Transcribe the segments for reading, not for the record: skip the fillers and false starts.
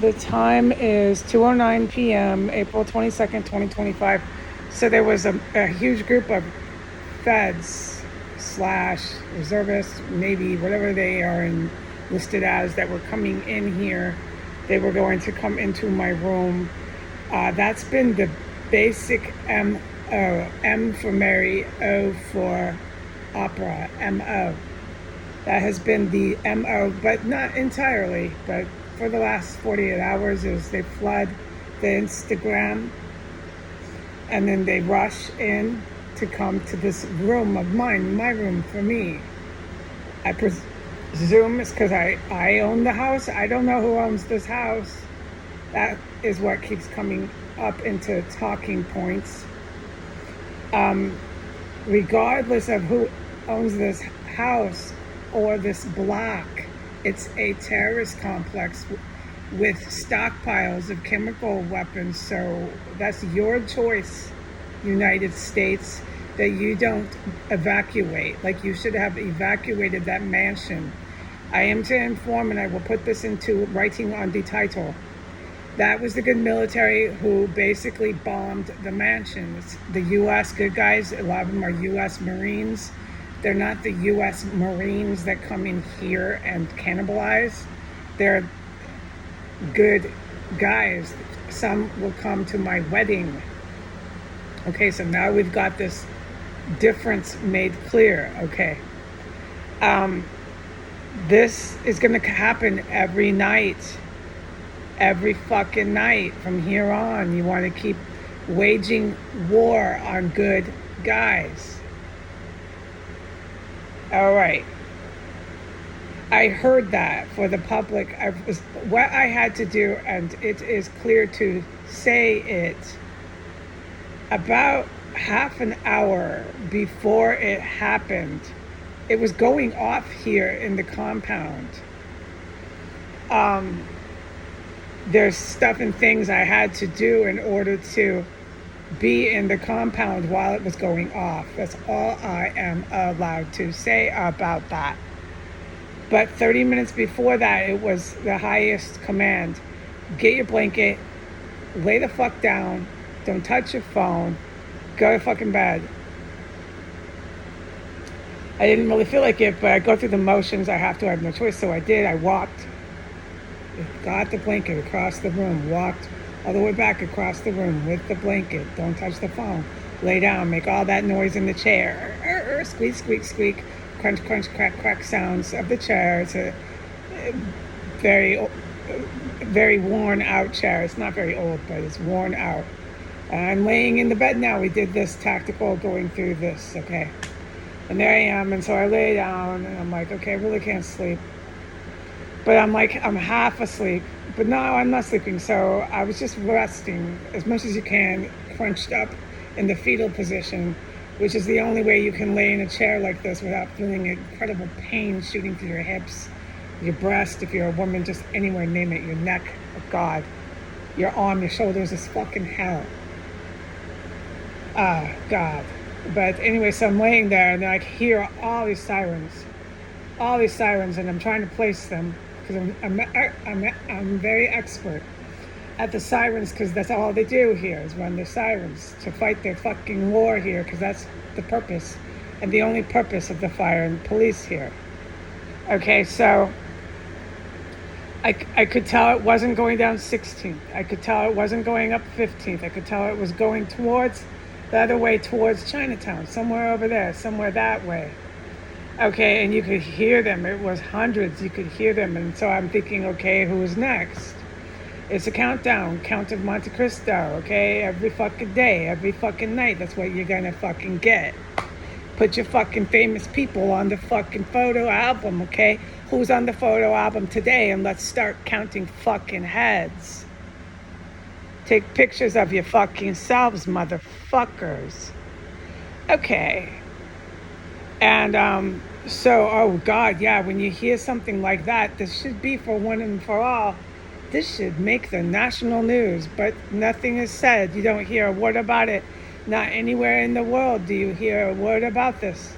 The time is 2:09 p.m., April 22nd, 2025. So there was a huge group of feds slash reservists, Navy, whatever they are listed as, that were coming in here. They were going to come into my room. That's been the basic MO. M for Mary, O for opera, MO. That has been the MO, but not entirely. But for the last 48 hours is they flood the Instagram and then they rush in to come to this room of mine, my room for me. I presume it's because I own the house. I don't know who owns this house. That is what keeps coming up into talking points. Regardless of who owns this house or this block, it's a terrorist complex with stockpiles of chemical weapons. So that's your choice, United States, that you don't evacuate. Like, you should have evacuated that mansion. I am to inform, and I will put this into writing on the title, that was the good military who basically bombed the mansions. The U.S. good guys, a lot of them are U.S. Marines. They're not the U.S. Marines that come in here and cannibalize. They're good guys. Some will come to my wedding. Okay, so now we've got this difference made clear, okay? This is going to happen every night. Every fucking night from here on. You want to keep waging war on good guys. All right. I heard that for the public. What I had to do, and it is clear to say it, about half an hour before it happened, it was going off here in the compound. There's stuff and things I had to do in order to be in the compound while it was going off. That's all I am allowed to say about that. But 30 minutes before that, it was the highest command. Get your blanket, lay the fuck down, don't touch your phone, go to fucking bed. I didn't really feel like it, but I go through the motions. I have no choice, so I did. I walked, got the blanket across the room, walked all the way back across the room with the blanket. Don't touch the phone. Lay down, make all that noise in the chair. Squeak, squeak, squeak. Crunch, crunch, crack, crack sounds of the chair. It's a very, very worn out chair. It's not very old, but it's worn out. I'm laying in the bed now. We did this tactical going through this, okay? And there I am, and so I lay down, and I'm like, okay, I really can't sleep. But I'm half asleep. But no, I'm not sleeping. So I was just resting as much as you can, crunched up in the fetal position, which is the only way you can lay in a chair like this without feeling incredible pain shooting through your hips, your breast, if you're a woman, just anywhere, name it, your neck, oh God, your arm, your shoulders is fucking hell. God. But anyway, so I'm laying there, and I hear all these sirens, and I'm trying to place them, because I'm very expert at the sirens, because that's all they do here is run their sirens to fight their fucking war here, because that's the purpose and the only purpose of the fire and police here. Okay, so I could tell it wasn't going down 16th. I could tell it wasn't going up 15th. I could tell it was going towards the other way, towards Chinatown, somewhere over there, somewhere that way. Okay, and you could hear them. It was hundreds. You could hear them. And so I'm thinking, okay, who's next? It's a countdown, Count of Monte Cristo, okay? Every fucking day, every fucking night. That's what you're gonna fucking get. Put your fucking famous people on the fucking photo album, okay? Who's on the photo album today? And let's start counting fucking heads. Take pictures of your fucking selves, motherfuckers. Okay. And so, oh God, yeah, when you hear something like that, this should be for one and for all. This should make the national news, but nothing is said. You don't hear a word about it. Not anywhere in the world do you hear a word about this.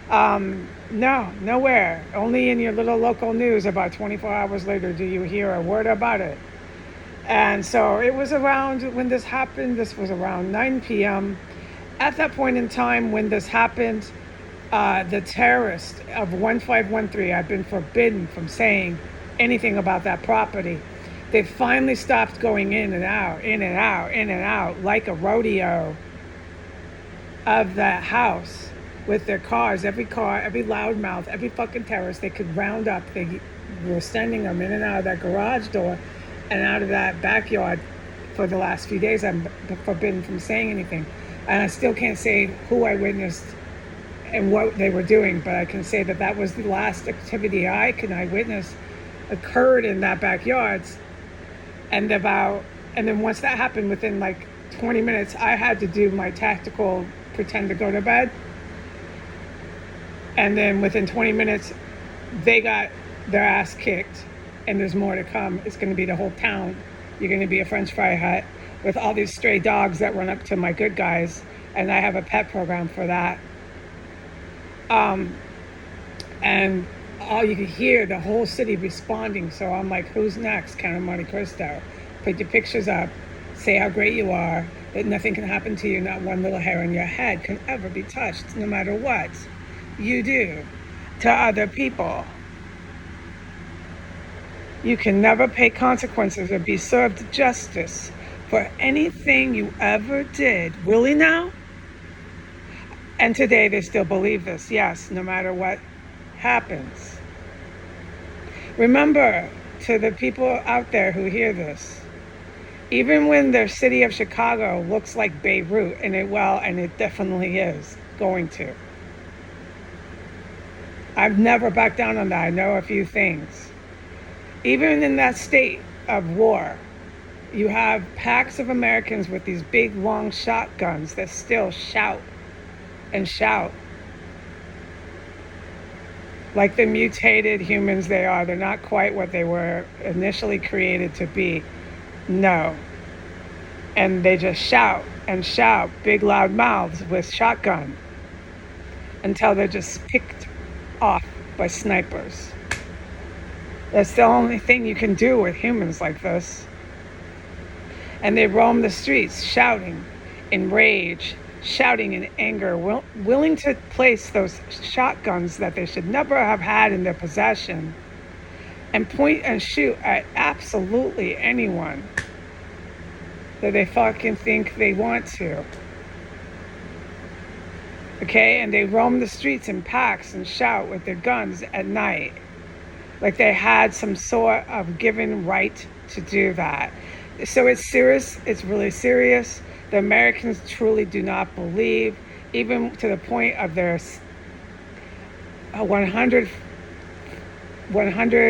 No, nowhere. Only in your little local news about 24 hours later do you hear a word about it. And so it was around when this happened, this was around 9 p.m. At that point in time when this happened, the terrorist of 1513, I've been forbidden from saying anything about that property. They finally stopped going in and out, in and out, in and out, like a rodeo of that house with their cars. Every car, every loudmouth, every fucking terrorist they could round up. They were sending them in and out of that garage door and out of that backyard. For the last few days, I'm forbidden from saying anything. And I still can't say who I witnessed and what they were doing, but I can say that that was the last activity I witness occurred in that backyard. And then once that happened, within like 20 minutes, I had to do my tactical pretend to go to bed. And then within 20 minutes, they got their ass kicked, and there's more to come. It's going to be the whole town. You're going to be a French fry hut with all these stray dogs that run up to my good guys, and I have a pet program for that. And all you could hear the whole city responding. So I'm like, who's next? Count of Monte Cristo. Put your pictures up. Say how great you are. That nothing can happen to you. Not one little hair on your head can ever be touched, no matter what you do to other people. You can never pay consequences or be served justice for anything you ever did. Really now? And today they still believe this. Yes, no matter what happens. Remember, to the people out there who hear this, even when their city of Chicago looks like Beirut, and it definitely is going to. I've never backed down on that. I know a few things. Even in that state of war, you have packs of Americans with these big, long shotguns that still shout and shout like the mutated humans they are. They're not quite what they were initially created to be. No. And they just shout and shout, big loud mouths with shotgun, until they're just picked off by snipers. That's the only thing you can do with humans like this. And they roam the streets shouting in rage, shouting in anger, willing to place those shotguns that they should never have had in their possession and point and shoot at absolutely anyone that they fucking think they want to. Okay, and they roam the streets in packs and shout with their guns at night, like they had some sort of given right to do that. So it's serious, it's really serious. The Americans truly do not believe, even to the point of their 100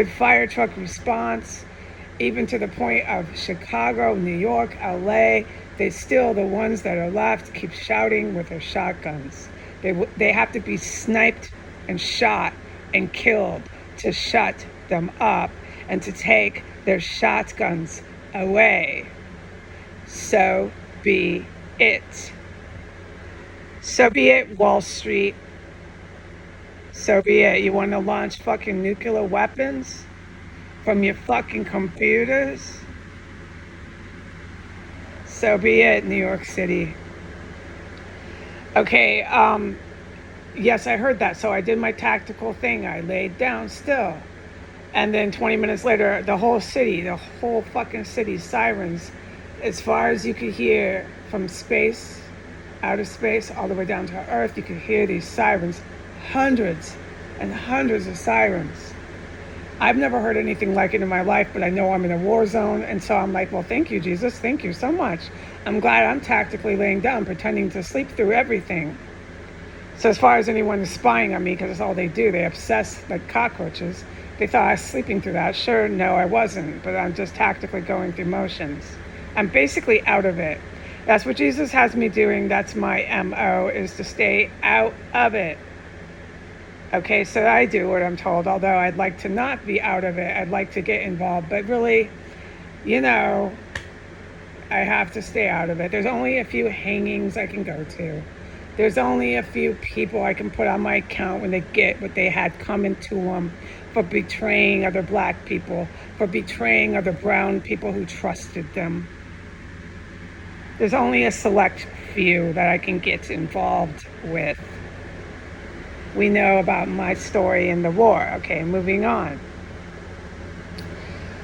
fire truck response, even to the point of Chicago, New York, LA, they still, the ones that are left, keep shouting with their shotguns. They have to be sniped and shot and killed to shut them up and to take their shotguns away. So be it. So be it, Wall Street. So be it. You want to launch fucking nuclear weapons from your fucking computers? So be it, New York City. Okay, yes, I heard that. So I did my tactical thing. I laid down still. And then 20 minutes later, the whole fucking city, sirens, as far as you could hear from space, outer space, all the way down to Earth, you could hear these sirens, hundreds and hundreds of sirens. I've never heard anything like it in my life, but I know I'm in a war zone. And so I'm like, well, thank you, Jesus. Thank you so much. I'm glad I'm tactically laying down, pretending to sleep through everything. So as far as anyone is spying on me, because that's all they do, they obsess like cockroaches. They thought I was sleeping through that. Sure, no, I wasn't, but I'm just tactically going through motions. I'm basically out of it. That's what Jesus has me doing. That's my MO, is to stay out of it. Okay, so I do what I'm told, although I'd like to not be out of it. I'd like to get involved, but really, I have to stay out of it. There's only a few hangings I can go to. There's only a few people I can put on my account when they get what they had coming to them for betraying other black people, for betraying other brown people who trusted them. There's only a select few that I can get involved with. We know about my story in the war. Okay, moving on.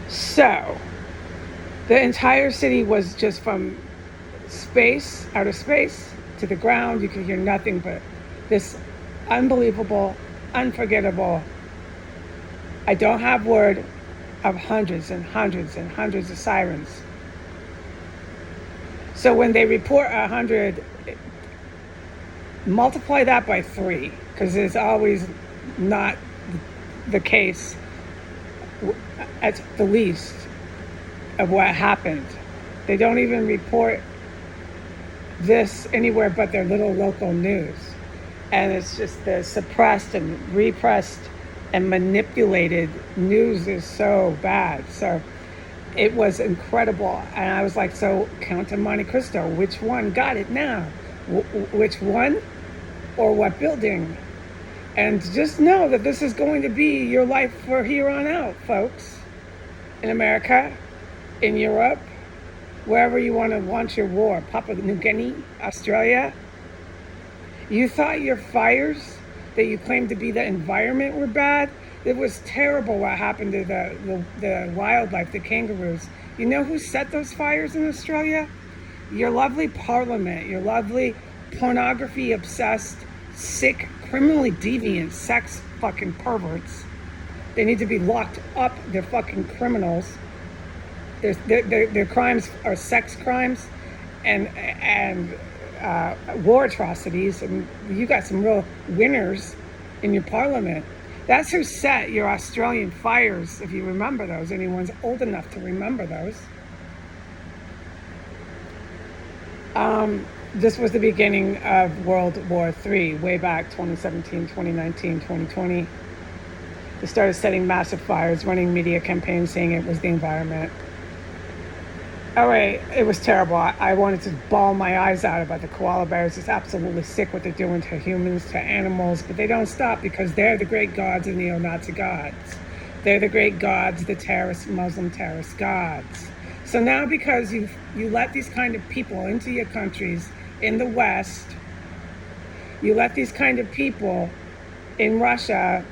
So, the entire city was just from space, outer space, to the ground. You could hear nothing but this unbelievable, unforgettable, I don't have word of hundreds and hundreds and hundreds of sirens. So when they report 100, multiply that by 3, because it's always not the case at the least of what happened. They don't even report this anywhere but their little local news. And it's just the suppressed and repressed and manipulated news is so bad. So it was incredible. And I was like, so Count of Monte Cristo, which one got it now? Which one or what building? And just know that this is going to be your life for here on out, folks. In America, in Europe, wherever you want to launch your war, Papua New Guinea, Australia. You thought your fires that you claimed to be the environment were bad? It was terrible what happened to the wildlife, the kangaroos. You know who set those fires in Australia? Your lovely parliament, your lovely pornography-obsessed, sick, criminally deviant, sex fucking perverts. They need to be locked up. They're fucking criminals. Their crimes are sex crimes and war atrocities. And you got some real winners in your parliament. That's who set your Australian fires, if you remember those. Anyone's old enough to remember those. This was the beginning of World War III, way back 2017, 2019, 2020. They started setting massive fires, running media campaigns saying it was the environment. All right, it was terrible. I wanted to bawl my eyes out about the koala bears. It's absolutely sick what they're doing to humans, to animals, but they don't stop because they're the great gods and neo-Nazi gods. They're the great gods, the terrorist, Muslim terrorist gods. So now because you let these kind of people into your countries in the West, you let these kind of people in Russia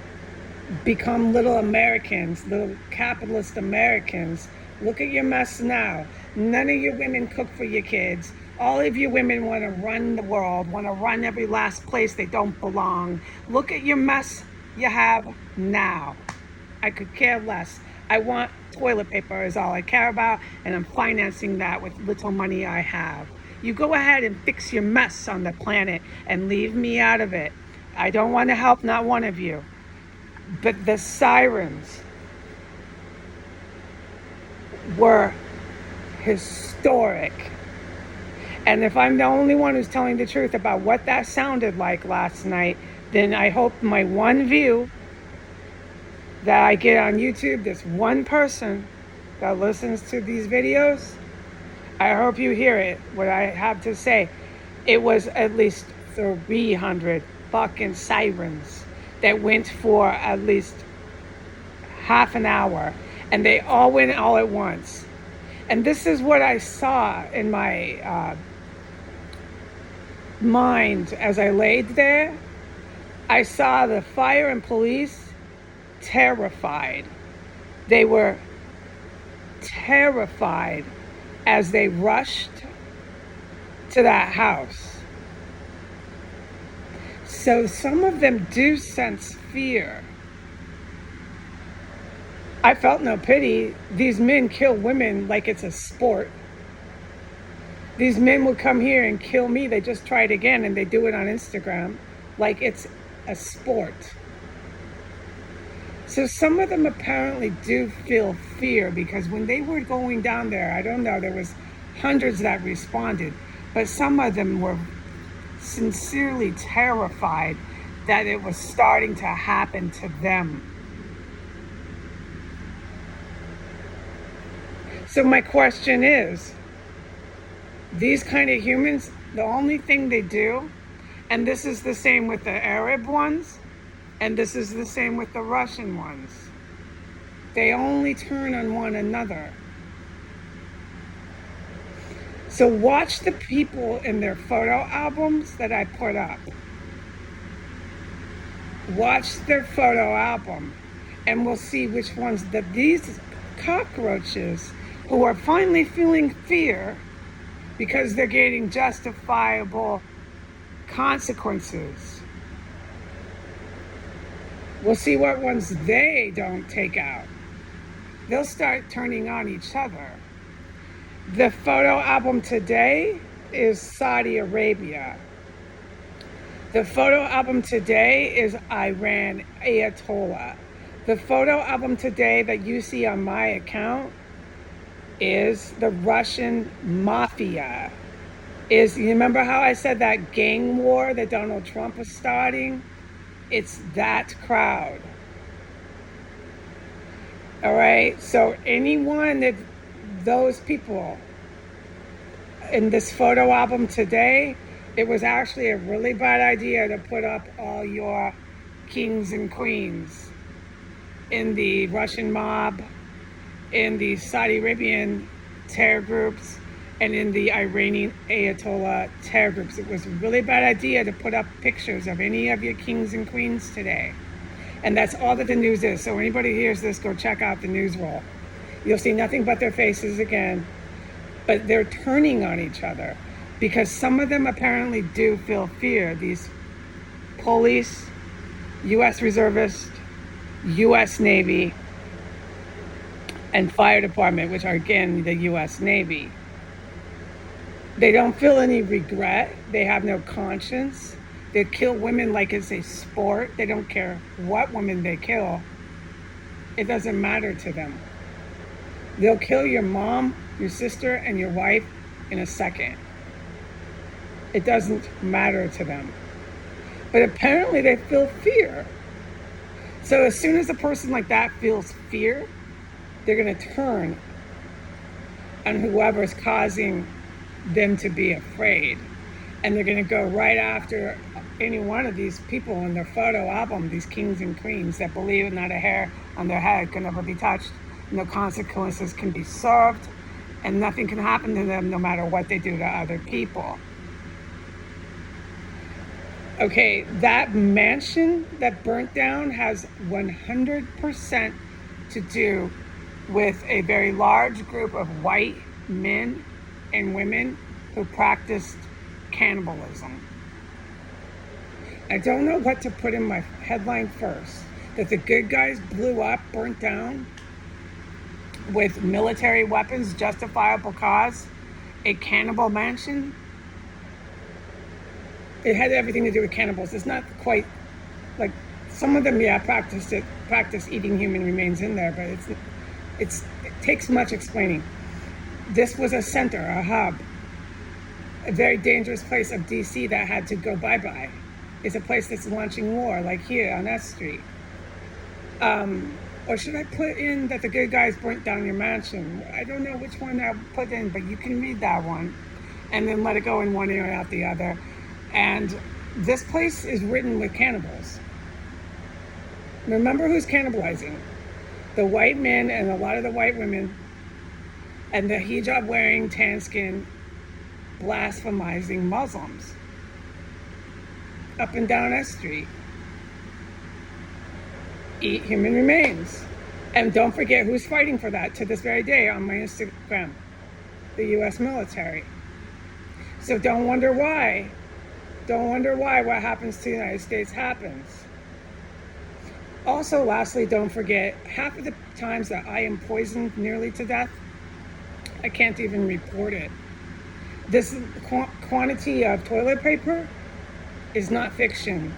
become little Americans, little capitalist Americans. Look at your mess now. None of your women cook for your kids. All of you women want to run the world, want to run every last place they don't belong. Look at your mess you have now. I could care less. I want toilet paper is all I care about, and I'm financing that with little money I have. You go ahead and fix your mess on the planet and leave me out of it. I don't want to help, not one of you. But the sirens were historic. And if I'm the only one who's telling the truth about what that sounded like last night, then I hope my one view that I get on YouTube, this one person that listens to these videos, I hope you hear it, what I have to say. It was at least 300 fucking sirens that went for at least half an hour, and they all went all at once. And this is what I saw in my mind as I laid there. I saw the fire and police terrified. They were terrified as they rushed to that house. So some of them do sense fear. I felt no pity. These men kill women like it's a sport. These men will come here and kill me. They just try it again, and they do it on Instagram like it's a sport. So some of them apparently do feel fear, because when they were going down there, I don't know, there was hundreds that responded, but some of them were sincerely terrified that it was starting to happen to them. So my question is, these kind of humans, the only thing they do And this is the same with the Arab ones, and this is the same with the Russian ones. They only turn on one another. So watch the people in their photo albums that I put up. Watch their photo album, and we'll see which ones that these cockroaches who are finally feeling fear because they're getting justifiable consequences. We'll see what ones they don't take out. They'll start turning on each other. The photo album today is Saudi Arabia. The photo album today is Iran Ayatollah. The photo album today that you see on my account is the Russian mafia. You remember how I said that gang war that Donald Trump was starting? It's that crowd. All right, so anyone that those people in this photo album today, it was actually a really bad idea to put up all your kings and queens in the Russian mob, in the Saudi Arabian terror groups, and in the Iranian Ayatollah terror groups. It was a really bad idea to put up pictures of any of your kings and queens today. And that's all that the news is. So anybody hears this, go check out the news roll. You'll see nothing but their faces again. But they're turning on each other because some of them apparently do feel fear. These police, U.S. reservists, U.S. Navy, and fire department, which are again the U.S. Navy. They don't feel any regret. They have no conscience. They kill women like it's a sport. They don't care what women they kill. It doesn't matter to them. They'll kill your mom, your sister, and your wife in a second. It doesn't matter to them. But apparently they feel fear. So as soon as a person like that feels fear, they're going to turn on whoever's causing them to be afraid. And they're going to go right after any one of these people in their photo album, these kings and queens that believe not a hair on their head can ever be touched, no consequences can be served, and nothing can happen to them no matter what they do to other people. Okay, that mansion that burnt down has 100% to do with a very large group of white men and women who practiced cannibalism. I don't know what to put in my headline first. That the good guys blew up, burnt down with military weapons, justifiable cause, a cannibal mansion. It had everything to do with cannibals. It's not quite like some of them, practice eating human remains in there, but it takes much explaining. This was a center, a hub, a very dangerous place of DC that had to go bye-bye. It's a place that's launching war, like here on S Street. Or should I put in that the good guys burnt down your mansion? I don't know which one I'll put in, but you can read that one and then let it go in one ear and out the other. And this place is ridden with cannibals. Remember who's cannibalizing? The white men and a lot of the white women and the hijab wearing, tan skin, blasphemizing Muslims up and down S Street. Eat human remains. And don't forget who's fighting for that to this very day on my Instagram, the U.S. military. So don't wonder why what happens to the United States happens. Also, lastly, don't forget, half of the times that I am poisoned nearly to death, I can't even report it. This quantity of toilet paper is not fiction.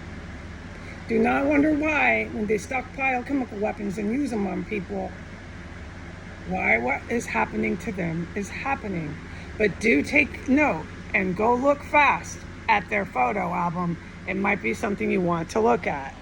Do not wonder why, when they stockpile chemical weapons and use them on people, why what is happening to them is happening. But do take note and go look fast at their photo album. It might be something you want to look at.